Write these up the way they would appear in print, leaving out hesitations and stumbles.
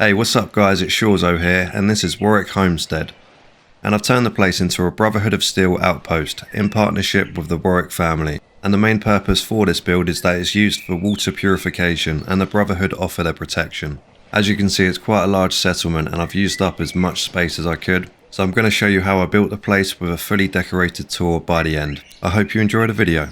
Hey, what's up guys, it's Shawzo here, and this is Warwick Homestead. And I've turned the place into a Brotherhood of Steel outpost, in partnership with the Warwick family. And the main purpose for this build is that it's used for water purification, and the Brotherhood offer their protection. As you can see, it's quite a large settlement, and I've used up as much space as I could. So I'm going to show you how I built the place with a fully decorated tour by the end. I hope you enjoy the video.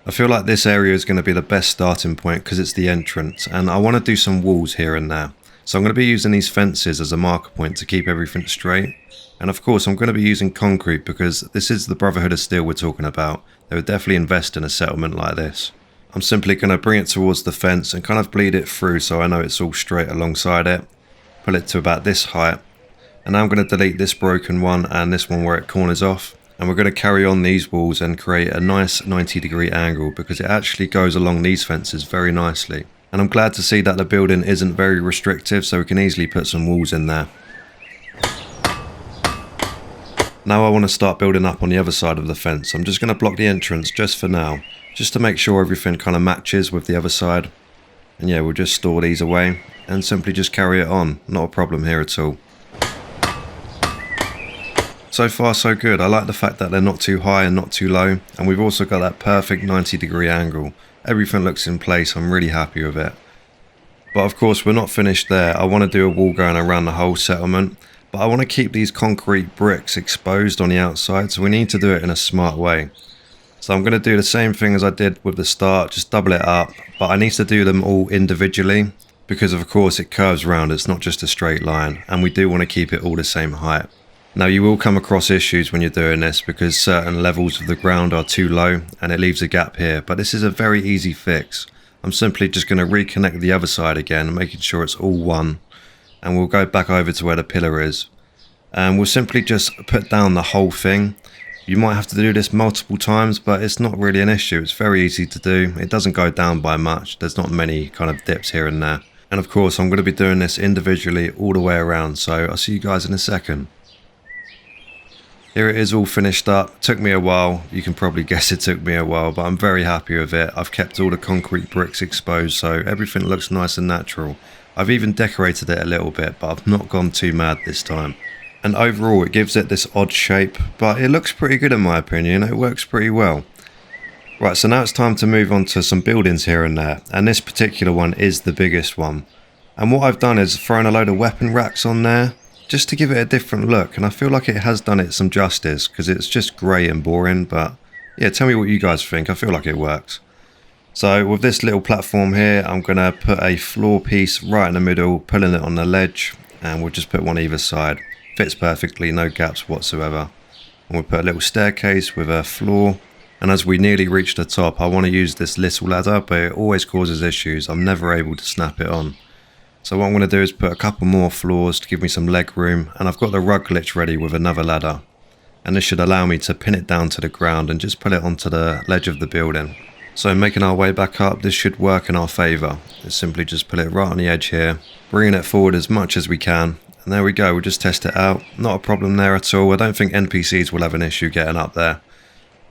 I feel like this area is going to be the best starting point because it's the entrance, and I want to do some walls here and there. So I'm going to be using these fences as a marker point to keep everything straight. And of course I'm going to be using concrete because this is the Brotherhood of Steel we're talking about. They would definitely invest in a settlement like this. I'm simply going to bring it towards the fence and kind of bleed it through so I know it's all straight alongside it. Pull it to about this height. And now I'm going to delete this broken one and this one where it corners off. And we're going to carry on these walls and create a nice 90-degree angle because it actually goes along these fences very nicely. And I'm glad to see that the building isn't very restrictive, so we can easily put some walls in there. Now I want to start building up on the other side of the fence. I'm just going to block the entrance just for now, just to make sure everything kind of matches with the other side. And yeah, we'll just store these away and simply just carry it on. Not a problem here at all. So far so good. I like the fact that they're not too high and not too low, and we've also got that perfect 90-degree angle. Everything looks in place, I'm really happy with it. But of course we're not finished there. I want to do a wall going around the whole settlement, but I want to keep these concrete bricks exposed on the outside, so we need to do it in a smart way. So I'm going to do the same thing as I did with the start, just double it up, but I need to do them all individually, because of course it curves round, it's not just a straight line, and we do want to keep it all the same height. Now you will come across issues when you're doing this because certain levels of the ground are too low and it leaves a gap here, but this is a very easy fix. I'm simply just going to reconnect the other side again, making sure it's all one, and we'll go back over to where the pillar is. And we'll simply just put down the whole thing. You might have to do this multiple times, but it's not really an issue. It's very easy to do. It doesn't go down by much. There's not many kind of dips here and there. And of course I'm going to be doing this individually all the way around, so I'll see you guys in a second. Here it is all finished up. Took me a while. You can probably guess it took me a while, but I'm very happy with it. I've kept all the concrete bricks exposed, so everything looks nice and natural. I've even decorated it a little bit, but I've not gone too mad this time. And overall it gives it this odd shape, but it looks pretty good in my opinion. It works pretty well. Right, so now it's time to move on to some buildings here and there, and this particular one is the biggest one. And what I've done is thrown a load of weapon racks on there, just to give it a different look, and I feel like it has done it some justice because it's just grey and boring, but yeah, tell me what you guys think. I feel like it works. So with this little platform here, I'm going to put a floor piece right in the middle, pulling it on the ledge, and we'll just put one either side. Fits perfectly, no gaps whatsoever. And we'll put a little staircase with a floor, and as we nearly reach the top, I want to use this little ladder, but it always causes issues. I'm never able to snap it on. So what I'm going to do is put a couple more floors to give me some leg room, and I've got the rug glitch ready with another ladder. And this should allow me to pin it down to the ground and just pull it onto the ledge of the building. So making our way back up, this should work in our favour. Let's simply just pull it right on the edge here, bringing it forward as much as we can. And there we go, we'll just test it out. Not a problem there at all. I don't think NPCs will have an issue getting up there.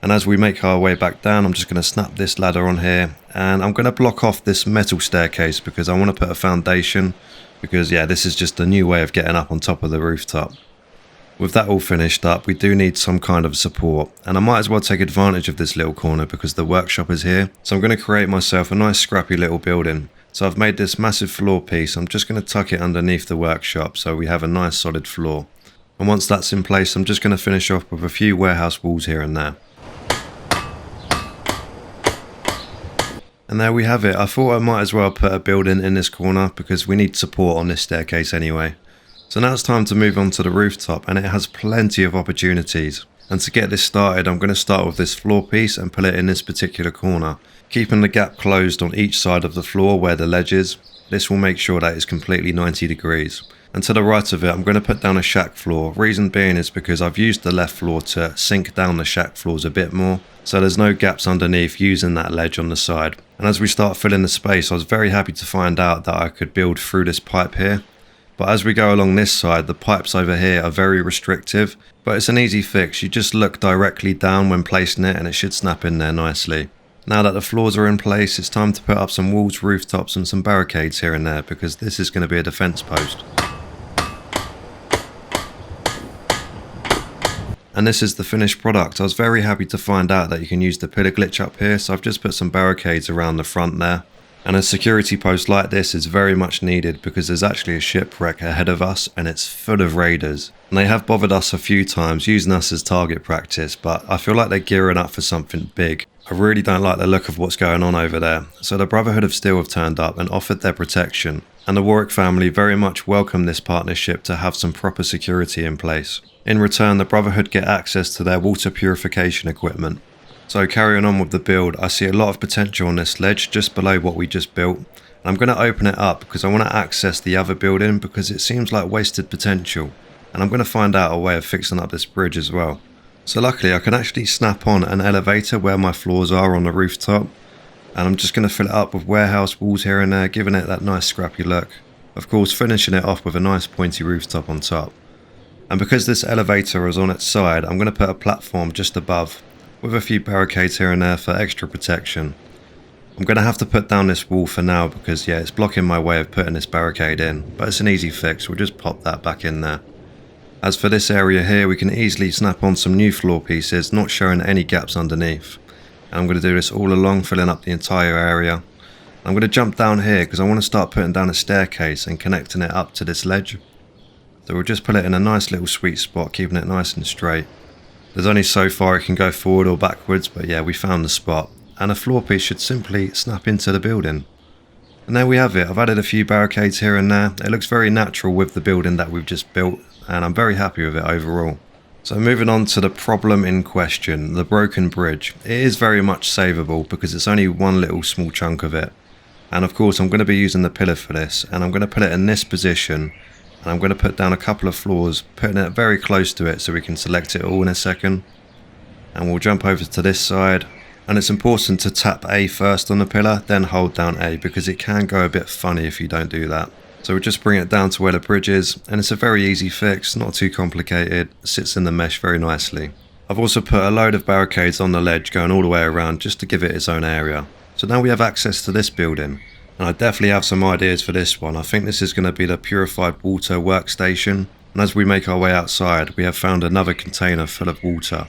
And as we make our way back down, I'm just going to snap this ladder on here, and I'm going to block off this metal staircase because I want to put a foundation, because yeah, this is just a new way of getting up on top of the rooftop. With that all finished up, we do need some kind of support, and I might as well take advantage of this little corner because the workshop is here. So I'm going to create myself a nice scrappy little building. So I've made this massive floor piece. I'm just going to tuck it underneath the workshop so we have a nice solid floor. And once that's in place, I'm just going to finish off with a few warehouse walls here and there. And there we have it. I thought I might as well put a building in this corner because we need support on this staircase anyway. So now it's time to move on to the rooftop, and it has plenty of opportunities. And to get this started, I'm going to start with this floor piece and put it in this particular corner, keeping the gap closed on each side of the floor where the ledge is. This will make sure that it's completely 90 degrees. And to the right of it, I'm going to put down a shack floor. Reason being is because I've used the left floor to sink down the shack floors a bit more, so there's no gaps underneath using that ledge on the side. And as we start filling the space, I was very happy to find out that I could build through this pipe here. But as we go along this side, the pipes over here are very restrictive, but it's an easy fix. You just look directly down when placing it and it should snap in there nicely. Now that the floors are in place, it's time to put up some walls, rooftops and some barricades here and there, because this is going to be a defence post. And this is the finished product. I was very happy to find out that you can use the pillar glitch up here, so I've just put some barricades around the front there. And a security post like this is very much needed because there's actually a shipwreck ahead of us and it's full of raiders. And they have bothered us a few times using us as target practice, but I feel like they're gearing up for something big. I really don't like the look of what's going on over there. So the Brotherhood of Steel have turned up and offered their protection. And the Warwick family very much welcome this partnership to have some proper security in place. In return, the Brotherhood get access to their water purification equipment. So carrying on with the build, I see a lot of potential on this ledge just below what we just built. And I'm going to open it up because I want to access the other building because it seems like wasted potential. And I'm going to find out a way of fixing up this bridge as well. So luckily I can actually snap on an elevator where my floors are on the rooftop. And I'm just going to fill it up with warehouse walls here and there, giving it that nice scrappy look. Of course, finishing it off with a nice pointy rooftop on top. And because this elevator is on its side, I'm going to put a platform just above, with a few barricades here and there for extra protection. I'm going to have to put down this wall for now because yeah, it's blocking my way of putting this barricade in, but it's an easy fix, we'll just pop that back in there. As for this area here, we can easily snap on some new floor pieces, not showing any gaps underneath. And I'm going to do this all along, filling up the entire area. I'm going to jump down here because I want to start putting down a staircase and connecting it up to this ledge. So we'll just put it in a nice little sweet spot, keeping it nice and straight. There's only so far it can go forward or backwards, but yeah, we found the spot. And a floor piece should simply snap into the building. And there we have it. I've added a few barricades here and there. It looks very natural with the building that we've just built, and I'm very happy with it overall. So moving on to the problem in question, the broken bridge. It is very much savable because it's only one little small chunk of it. And of course I'm going to be using the pillar for this, and I'm going to put it in this position. And I'm going to put down a couple of floors, putting it very close to it so we can select it all in a second. And we'll jump over to this side. And it's important to tap A first on the pillar, then hold down A, because it can go a bit funny if you don't do that. So we'll just bring it down to where the bridge is, and it's a very easy fix, not too complicated, it sits in the mesh very nicely. I've also put a load of barricades on the ledge going all the way around just to give it its own area. So now we have access to this building. And I definitely have some ideas for this one. I think this is going to be the purified water workstation. And as we make our way outside, we have found another container full of water.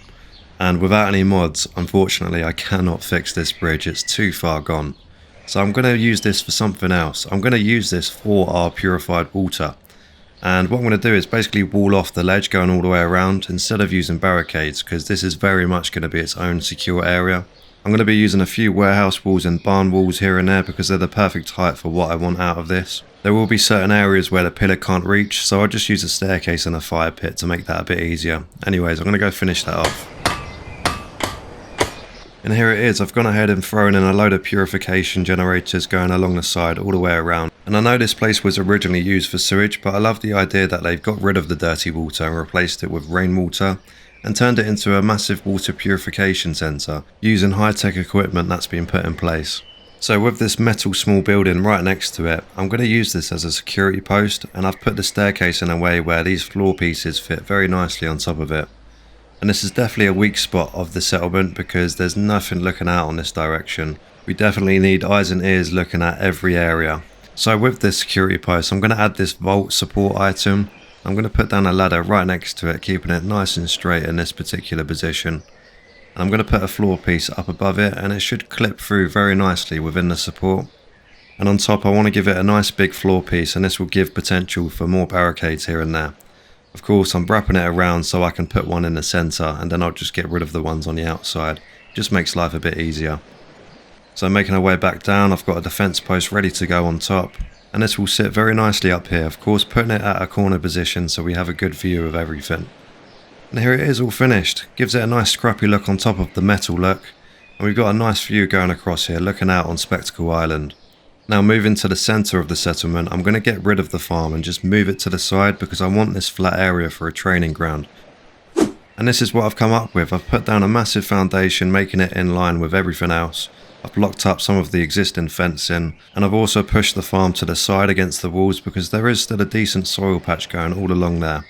And without any mods, unfortunately, I cannot fix this bridge. It's too far gone. So I'm going to use this for something else. I'm going to use this for our purified water. And what I'm going to do is basically wall off the ledge going all the way around instead of using barricades, because this is very much going to be its own secure area. I'm going to be using a few warehouse walls and barn walls here and there because they're the perfect height for what I want out of this. There will be certain areas where the pillar can't reach, so I'll just use a staircase and a fire pit to make that a bit easier. Anyways, I'm going to go finish that off. And here it is. I've gone ahead and thrown in a load of purification generators going along the side all the way around. And I know this place was originally used for sewage, but I love the idea that they've got rid of the dirty water and replaced it with rainwater, and turned it into a massive water purification centre using high-tech equipment that's been put in place. So with this metal small building right next to it, I'm going to use this as a security post, and I've put the staircase in a way where these floor pieces fit very nicely on top of it. And this is definitely a weak spot of the settlement because there's nothing looking out on this direction. We definitely need eyes and ears looking at every area. So with this security post, I'm going to add this vault support item. I'm going to put down a ladder right next to it, keeping it nice and straight in this particular position. And I'm going to put a floor piece up above it, and it should clip through very nicely within the support. And on top I want to give it a nice big floor piece, and this will give potential for more barricades here and there. Of course I'm wrapping it around so I can put one in the centre, and then I'll just get rid of the ones on the outside. It just makes life a bit easier. So making our way back down, I've got a defence post ready to go on top. And this will sit very nicely up here, of course putting it at a corner position so we have a good view of everything. And here it is all finished. Gives it a nice scrappy look on top of the metal look. And we've got a nice view going across here, looking out on Spectacle Island. Now moving to the centre of the settlement, I'm going to get rid of the farm and just move it to the side because I want this flat area for a training ground. And this is what I've come up with. I've put down a massive foundation, making it in line with everything else. I've blocked up some of the existing fencing, and I've also pushed the farm to the side against the walls because there is still a decent soil patch going all along there.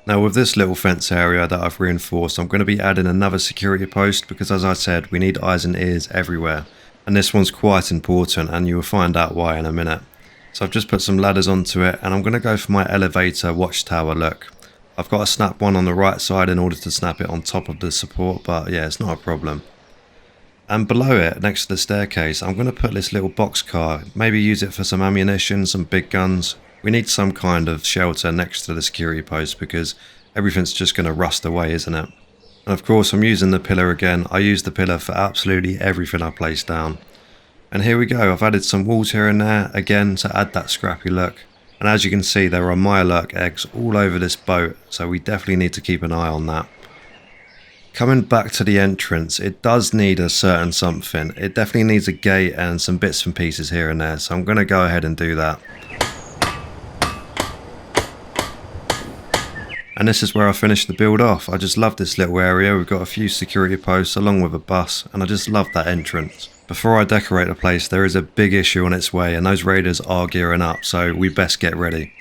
Now with this little fence area that I've reinforced, I'm going to be adding another security post because, as I said, we need eyes and ears everywhere. And this one's quite important, and you will find out why in a minute. So I've just put some ladders onto it, and I'm going to go for my elevator watchtower look. I've got to snap one on the right side in order to snap it on top of the support, but yeah, it's not a problem. And below it, next to the staircase, I'm going to put this little box car, maybe use it for some ammunition, some big guns. We need some kind of shelter next to the security post because everything's just going to rust away, isn't it? And of course I'm using the pillar again. I use the pillar for absolutely everything I place down. And here we go, I've added some walls here and there, again to add that scrappy look. And as you can see, there are Mirelurk eggs all over this boat, so we definitely need to keep an eye on that. Coming back to the entrance, it does need a certain something. It definitely needs a gate and some bits and pieces here and there, so I'm going to go ahead and do that. And this is where I finished the build off. I just love this little area. We've got a few security posts along with a bus, and I just love that entrance. Before I decorate the place, there is a big issue on its way, and those raiders are gearing up, so we best get ready.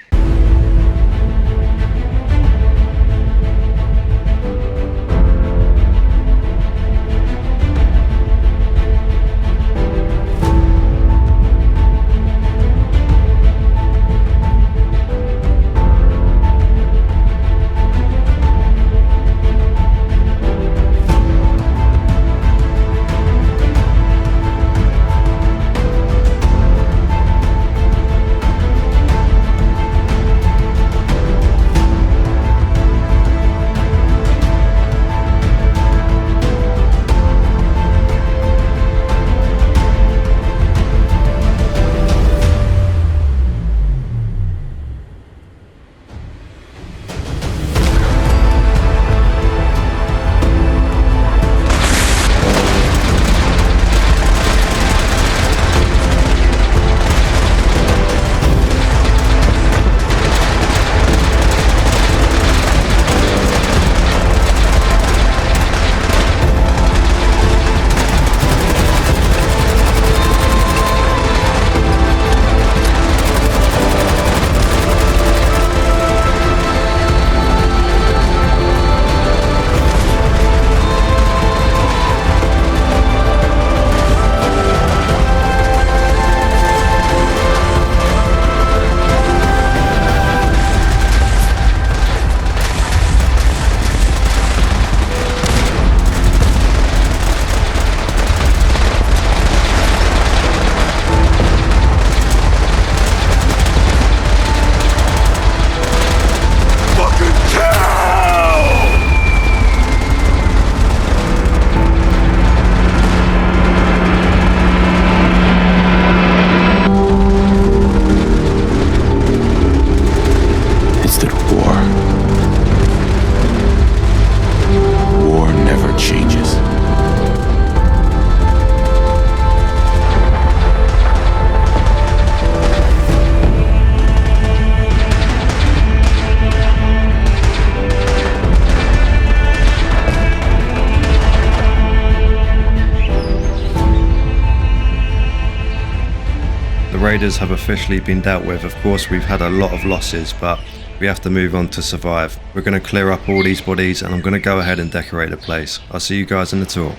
Raiders have officially been dealt with. Of course, we've had a lot of losses, but we have to move on to survive. We're going to clear up all these bodies, and I'm going to go ahead and decorate the place. I'll see you guys in the tour.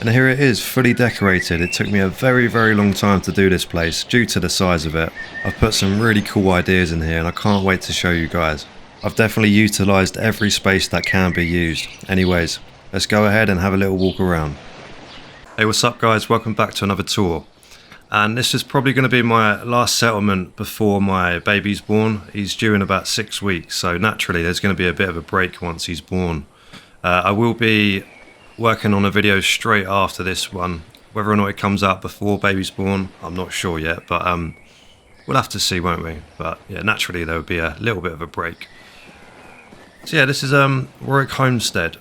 And here it is, fully decorated. It took me a very long time to do this place due to the size of it. I've put some really cool ideas in here, and I can't wait to show you guys. I've definitely utilised every space that can be used. Anyways, let's go ahead and have a little walk around. Hey, what's up guys? Welcome back to another tour. And this is probably going to be my last settlement before my baby's born. He's due in about 6 weeks, so naturally there's going to be a bit of a break once he's born. I will be working on a video straight after this one. Whether or not it comes out before baby's born, I'm not sure yet, but we'll have to see, won't we? But yeah, naturally there will be a little bit of a break. So yeah, this is Warwick Homestead.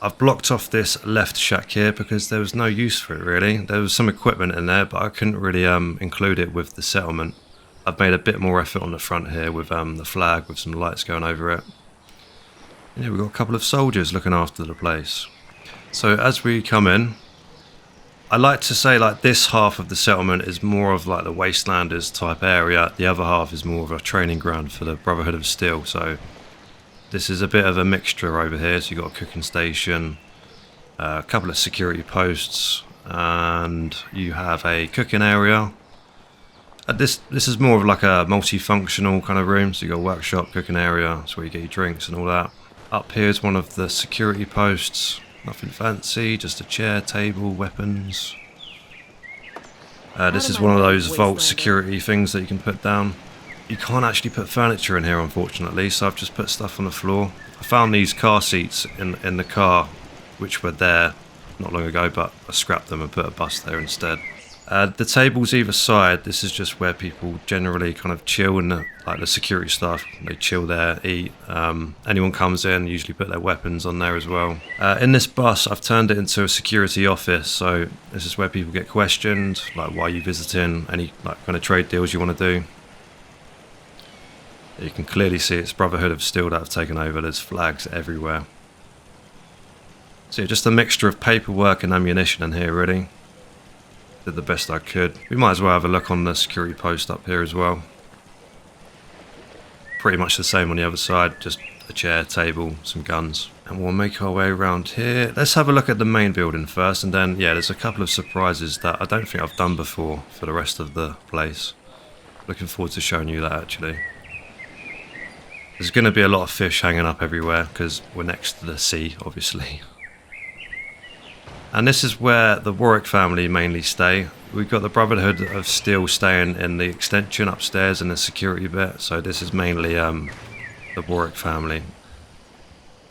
I've blocked off this left shack here because there was no use for it really. There was some equipment in there, but I couldn't really include it with the settlement. I've made a bit more effort on the front here with the flag with some lights going over it. And yeah, we've got a couple of soldiers looking after the place. So as we come in, I like to say like this half of the settlement is more of like the wastelanders type area. The other half is more of a training ground for the Brotherhood of Steel. So This is a bit of a mixture over here. So you've got a cooking station, a couple of security posts, and you have a cooking area. This is more of like a multifunctional kind of room. So you got a workshop, cooking area. That's where you get your drinks and all that. Up here is one of the security posts. Nothing fancy, just a chair, table, weapons. This is one of those vault security things that you can put down. You can't actually put furniture in here, unfortunately, so I've just put stuff on the floor. I found these car seats in the car, which were there not long ago, but I scrapped them and put a bus there instead. The tables either side, this is just where people generally kind of chill, and like the security staff, they chill there, eat. Anyone comes in, usually put their weapons on there as well. In this bus, I've turned it into a security office, so this is where people get questioned, like why are you visiting, any like kind of trade deals you want to do. You can clearly see it's Brotherhood of Steel that have taken over. There's flags everywhere. So yeah, just a mixture of paperwork and ammunition in here, really. Did the best I could. We might as well have a look on the security post up here as well. Pretty much the same on the other side, just a chair, table, some guns. And we'll make our way around here. Let's have a look at the main building first, and then, yeah, there's a couple of surprises that I don't think I've done before for the rest of the place. Looking forward to showing you that, actually. There's going to be a lot of fish hanging up everywhere, because we're next to the sea, obviously. And this is where the Warwick family mainly stay. We've got the Brotherhood of Steel staying in the extension upstairs in the security bit. So this is mainly the Warwick family.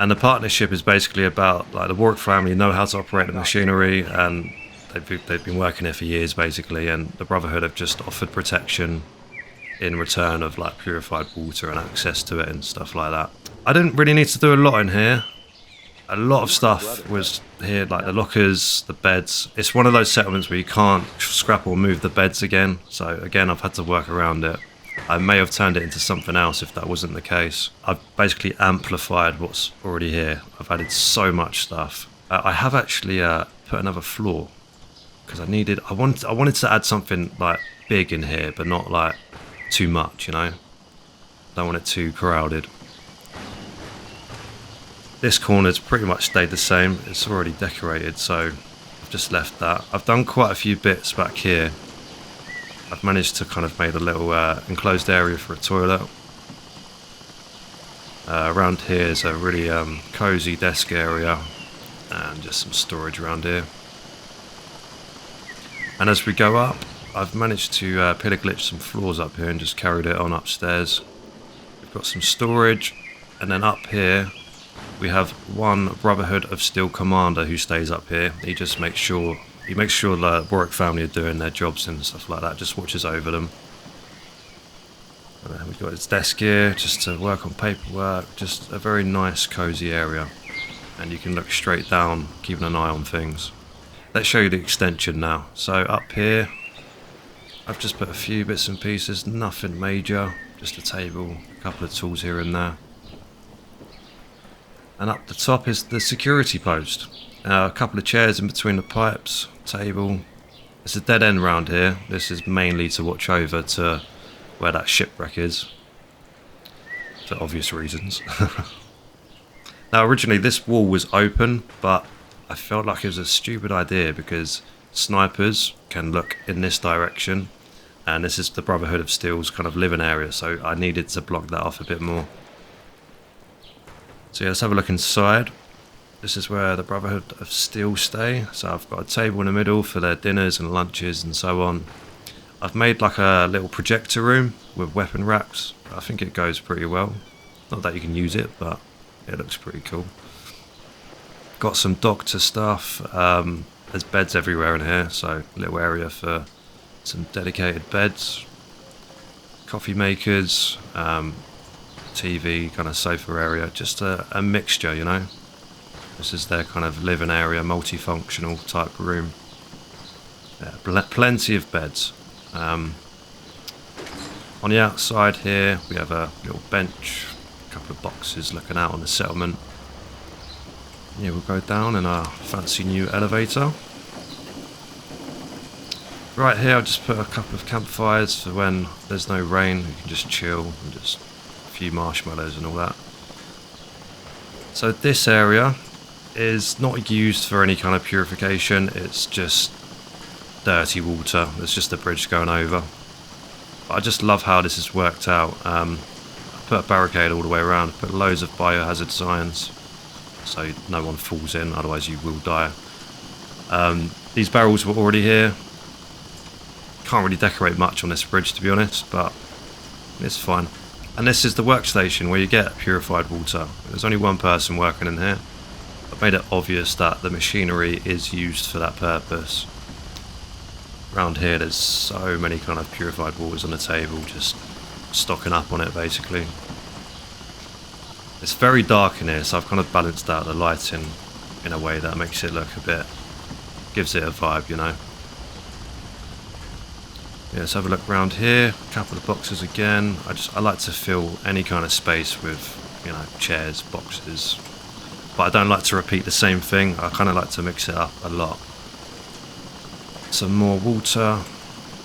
And the partnership is basically about, like, the Warwick family know how to operate the machinery, and they've been working here for years basically. And the Brotherhood have just offered protection in return of like purified water and access to it and stuff like that. I didn't really need to do a lot in here. A lot of stuff was here, like the lockers, the beds. It's one of those settlements where you can't scrap or move the beds again. So again, I've had to work around it. I may have turned it into something else if that wasn't the case. I've basically amplified what's already here. I've added so much stuff. I have actually put another floor because I wanted to add something like big in here, but not like too much, you know. Don't want it too crowded. This corner's pretty much stayed the same. It's already decorated, so I've just left that. I've done quite a few bits back here. I've managed to kind of make a little enclosed area for a toilet. Around here is a really cozy desk area and just some storage around here. And as we go up, I've managed to pillar glitch some floors up here and just carried it on upstairs. We've got some storage, and then up here we have one Brotherhood of Steel commander who stays up here. He just makes sure the Warwick family are doing their jobs and stuff like that. Just watches over them. And then we've got his desk here just to work on paperwork. Just a very nice, cozy area, and you can look straight down, keeping an eye on things. Let's show you the extension now. So up here, I've just put a few bits and pieces, nothing major, just a table, a couple of tools here and there. And up the top is the security post. A couple of chairs in between the pipes, table. It's a dead end round here. This is mainly to watch over to where that shipwreck is, for obvious reasons. Now originally this wall was open, but I felt like it was a stupid idea because snipers can look in this direction, and this is the Brotherhood of Steel's kind of living area, so I needed to block that off a bit more. So yeah, let's have a look inside. This is where the Brotherhood of Steel stay. So I've got a table in the middle for their dinners and lunches and so on. I've made like a little projector room with weapon racks. I think it goes pretty well. Not that you can use it, but it looks pretty cool. Got some doctor stuff. There's beds everywhere in here, so a little area for some dedicated beds. Coffee makers. TV, kind of sofa area, just a mixture, you know. This is their kind of living area, multifunctional type room. Yeah, plenty of beds. On the outside here we have a little bench, a couple of boxes looking out on the settlement. Yeah, we'll go down in our fancy new elevator. Right here I've just put a couple of campfires for when there's no rain, you can just chill and just few marshmallows and all that. So this area is not used for any kind of purification. It's just dirty water. There's just a bridge going over. But I just love how this has worked out. I put a barricade all the way around, put loads of biohazard signs so no one falls in, otherwise you will die. These barrels were already here. Can't really decorate much on this bridge, to be honest, but it's fine. And this is the workstation where you get purified water. There's only one person working in here. I've made it obvious that the machinery is used for that purpose. Around here there's so many kind of purified waters on the table, just stocking up on it basically. It's very dark in here, so I've kind of balanced out the lighting in a way that makes it look a bit, gives it a vibe, you know. Yeah, let's have a look around here. A couple of boxes again. I like to fill any kind of space with, you know, chairs, boxes. But I don't like to repeat the same thing. I kind of like to mix it up a lot. Some more water.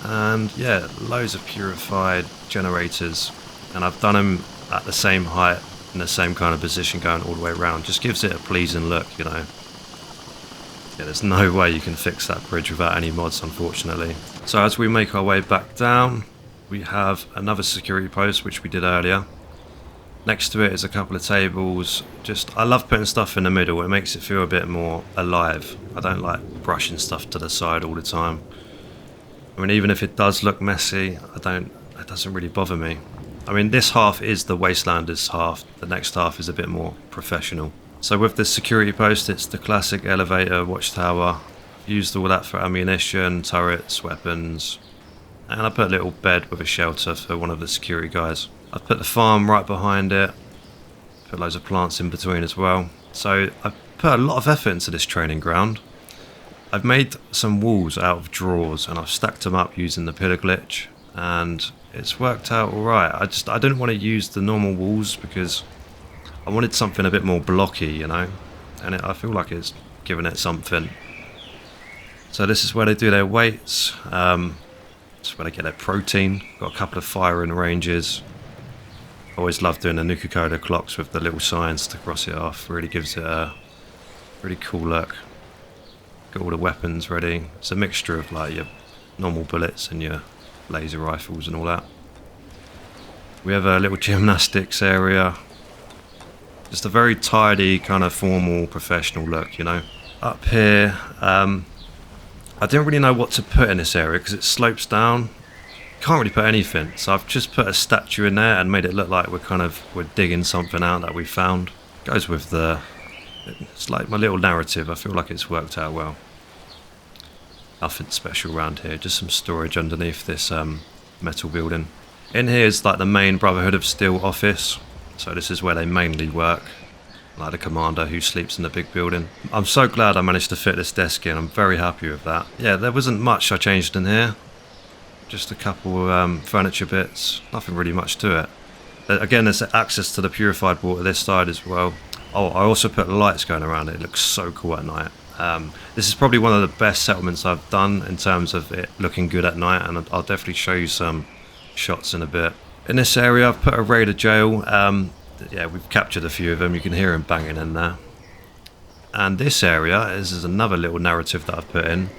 And yeah, loads of purified generators. And I've done them at the same height, in the same kind of position going all the way around. Just gives it a pleasing look, you know. Yeah, there's no way you can fix that bridge without any mods, unfortunately. So as we make our way back down, we have another security post, which we did earlier. Next to it is a couple of tables. I love putting stuff in the middle. It makes it feel a bit more alive. I don't like brushing stuff to the side all the time. I mean, even if it does look messy, it doesn't really bother me. I mean, this half is the Wastelanders half. The next half is a bit more professional. So with the security post, it's the classic elevator, watchtower. I've used all that for ammunition, turrets, weapons. And I put a little bed with a shelter for one of the security guys. I've put the farm right behind it. Put loads of plants in between as well. So I've put a lot of effort into this training ground. I've made some walls out of drawers and I've stacked them up using the pillar glitch. And it's worked out alright. I didn't want to use the normal walls because I wanted something a bit more blocky, you know, and I feel like it's giving it something. So this is where they do their weights. This is where they get their protein. Got a couple of firing ranges. Always love doing the Nuka-Cola clocks with the little signs to cross it off. Really gives it a really cool look. Got all the weapons ready. It's a mixture of like your normal bullets and your laser rifles and all that. We have a little gymnastics area. Just a very tidy, kind of formal, professional look, you know. Up here, I didn't really know what to put in this area because it slopes down. Can't really put anything, so I've just put a statue in there and made it look like we're digging something out that we found. Goes with it's like my little narrative. I feel like it's worked out well. Nothing special around here, just some storage underneath this metal building. In here is like the main Brotherhood of Steel office. So this is where they mainly work, like the commander who sleeps in the big building. I'm so glad I managed to fit this desk in. I'm very happy with that. Yeah, there wasn't much I changed in here. Just a couple furniture bits. Nothing really much to it. Again, there's access to the purified water this side as well. Oh, I also put lights going around it. It looks so cool at night. This is probably one of the best settlements I've done in terms of it looking good at night, and I'll definitely show you some shots in a bit. In this area, I've put a raider jail. Yeah, we've captured a few of them. You can hear them banging in there. And this area is another little narrative that I've put in.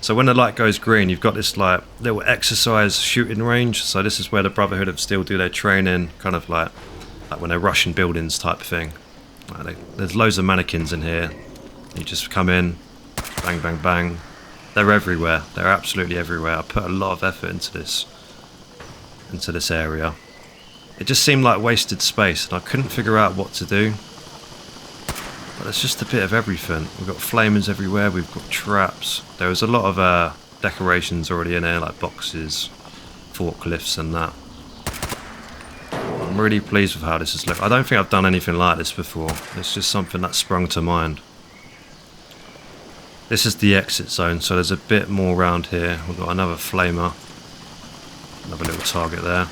So when the light goes green, you've got this like little exercise shooting range. So this is where the Brotherhood of Steel do their training, kind of like when they're rushing buildings type thing. There's loads of mannequins in here. You just come in, bang, bang, bang. They're everywhere. They're absolutely everywhere. I put a lot of effort into this area. It just seemed like wasted space and I couldn't figure out what to do. But it's just a bit of everything. We've got flamers everywhere, we've got traps. There was a lot of decorations already in there, like boxes, forklifts and that. I'm really pleased with how this has looked. I don't think I've done anything like this before. It's just something that sprung to mind. This is the exit zone, so there's a bit more around here. We've got another flamer. Another little target there.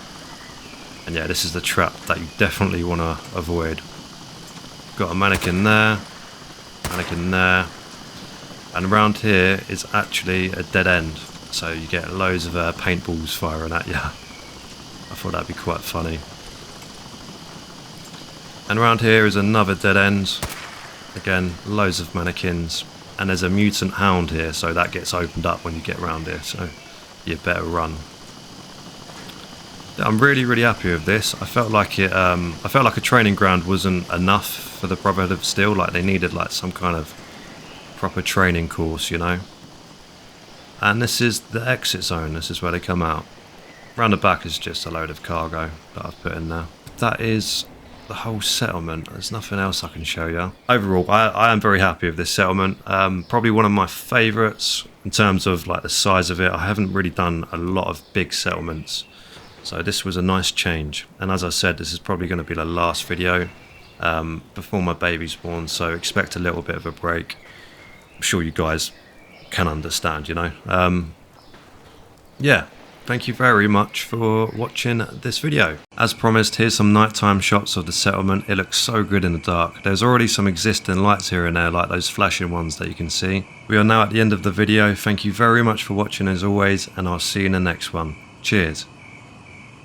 And yeah, this is the trap that you definitely want to avoid. Got a mannequin there. Mannequin there. And around here is actually a dead end. So you get loads of paintballs firing at you. I thought that'd be quite funny. And around here is another dead end. Again, loads of mannequins. And there's a mutant hound here, so that gets opened up when you get around here, so you better run. I'm really, really happy with this. I felt like a training ground wasn't enough for the Brotherhood of Steel. Like, they needed like some kind of proper training course, you know. And this is the exit zone. This is where they come out. Round the back is just a load of cargo that I've put in there. That is the whole settlement. There's nothing else I can show you. Overall, I am very happy with this settlement. Probably one of my favourites in terms of like the size of it. I haven't really done a lot of big settlements, so this was a nice change. And as I said, this is probably going to be the last video before my baby's born, so expect a little bit of a break. I'm sure you guys can understand, you know. Yeah. Thank you very much for watching this video. As promised, here's some nighttime shots of the settlement. It looks so good in the dark. There's already some existing lights here and there, like those flashing ones that you can see. We are now at the end of the video. Thank you very much for watching as always, and I'll see you in the next one. Cheers.